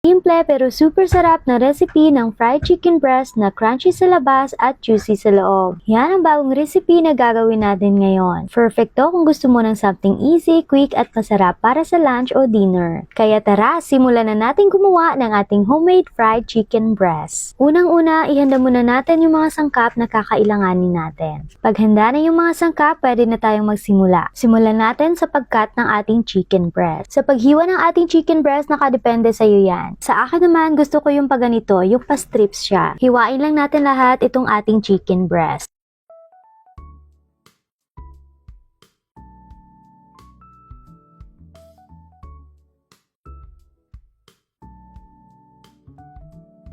Simple pero super sarap na recipe ng fried chicken breast na crunchy sa labas at juicy sa loob. Yan ang bagong recipe na gagawin natin ngayon. Perfect to kung gusto mo ng something easy, quick at masarap para sa lunch o dinner. Kaya tara, simulan na natin gumawa ng ating homemade fried chicken breast. Unang-una, ihanda muna natin yung mga sangkap na kakailanganin natin. Pag handa na yung mga sangkap, pwede na tayong magsimula. Simulan natin sa pagkat ng ating chicken breast. Sa paghiwa ng ating chicken breast, nakadepende sa iyo yan. Sa akin naman, gusto ko yung paganito, yung pa-strips siya. Hiwain lang natin lahat itong ating chicken breast.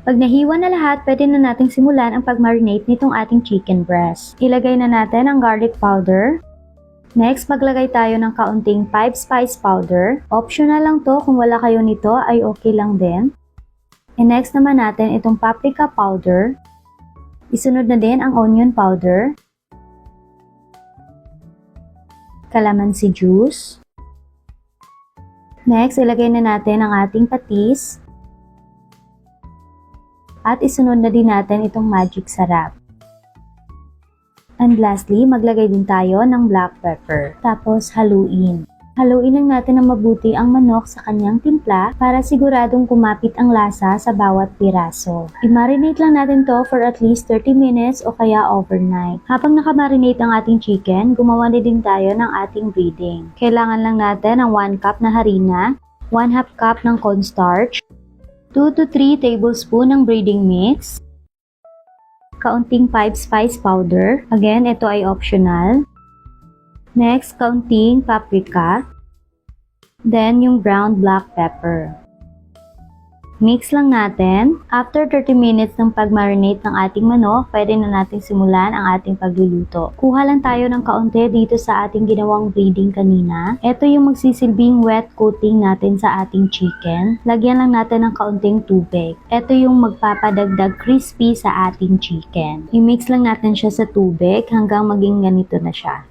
Pag nahiwa na lahat, pwede na nating simulan ang pag-marinate nitong ating chicken breast. Ilagay na natin ang garlic powder. Next, maglagay tayo ng kaunting 5 spice powder. Optional lang to, kung wala kayo nito ay okay lang din. And next naman natin itong paprika powder. Isunod na din ang onion powder. Calamansi juice. Next, ilagay na natin ang ating patis. At isunod na din natin itong magic sarap. And lastly, maglagay din tayo ng black pepper. Tapos haluin. Haluin lang natin ng mabuti ang manok sa kanyang timpla para siguradong kumapit ang lasa sa bawat piraso. I-marinate lang natin to for at least 30 minutes o kaya overnight. Habang nakamarinate ang ating chicken, gumawa na din tayo ng ating breading. Kailangan lang natin ng 1 cup na harina, 1/2 cup ng cornstarch, 2 to 3 tablespoon ng breading mix, kaunting 5 spice powder. Again, ito ay optional. Next, kaunting paprika. Then, yung ground black pepper. Mix lang natin. After 30 minutes ng pag-marinate ng ating manok, pwede na natin simulan ang ating pagluluto. Kuha lang tayo ng kaunti dito sa ating ginawang breading kanina. Ito yung magsisilbing wet coating natin sa ating chicken. Lagyan lang natin ng kaunting tubig. Ito yung magpapadagdag crispy sa ating chicken. I-mix lang natin siya sa tubig hanggang maging ganito na siya.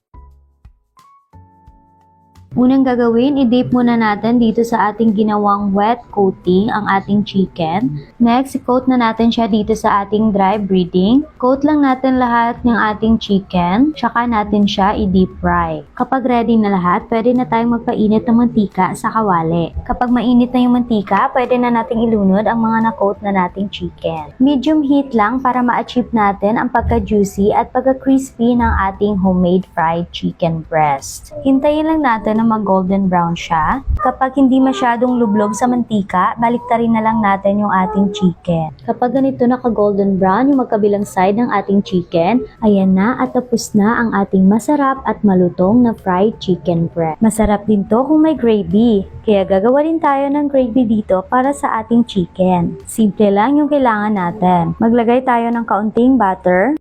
Unang gagawin, i-dip muna natin dito sa ating ginawang wet coating ang ating chicken. Next, i-coat na natin siya dito sa ating dry breading. Coat lang natin lahat ng ating chicken, tsaka natin siya i-deep fry. Kapag ready na lahat, pwede na tayong magpainit ng mantika sa kawali. Kapag mainit na yung mantika, pwede na nating ilunod ang mga na-coat na nating chicken. Medium heat lang para ma-achieve natin ang pagka-juicy at pagka-crispy ng ating homemade fried chicken breast. Hintayin lang natin na mag-golden brown siya. Kapag hindi masyadong lublob sa mantika, baliktarin na lang natin yung ating chicken. Kapag ganito naka-golden brown yung magkabilang side ng ating chicken, ayan na at tapos na ang ating masarap at malutong na fried chicken breast. Masarap din to kung may gravy, kaya gagawa rin tayo ng gravy dito para sa ating chicken. Simple lang yung kailangan natin. Maglagay tayo ng kaunting butter.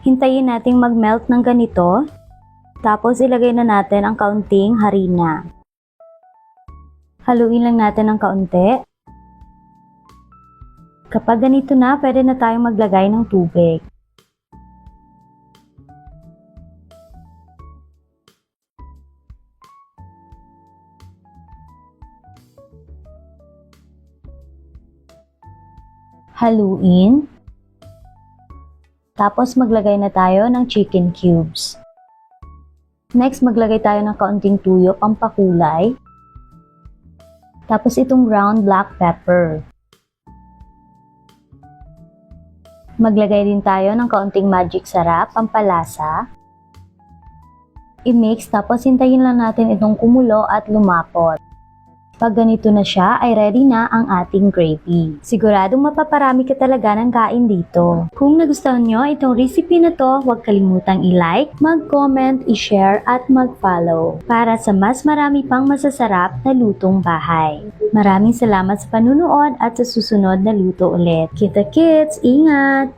Hintayin nating mag-melt ng ganito. Tapos ilagay na natin ang kaunting harina. Haluin lang natin ng kaunti. Kapag ganito na, pwede na tayong maglagay ng tubig. Haluin. Tapos maglagay na tayo ng chicken cubes. Next, maglagay tayo ng kaunting tuyo pampakulay. Tapos itong ground black pepper. Maglagay din tayo ng kaunting magic sarap pampalasa. I-mix tapos hintayin lang natin itong kumulo at lumapot. Pag ganito na siya, ay ready na ang ating gravy. Siguradong mapaparami ka talaga ng kain dito. Kung nagustuhan nyo itong recipe na to, huwag kalimutang i-like, mag-comment, i-share at mag-follow para sa mas marami pang masasarap na lutong bahay. Maraming salamat sa panunood at sa susunod na luto ulit. Kita kits, ingat!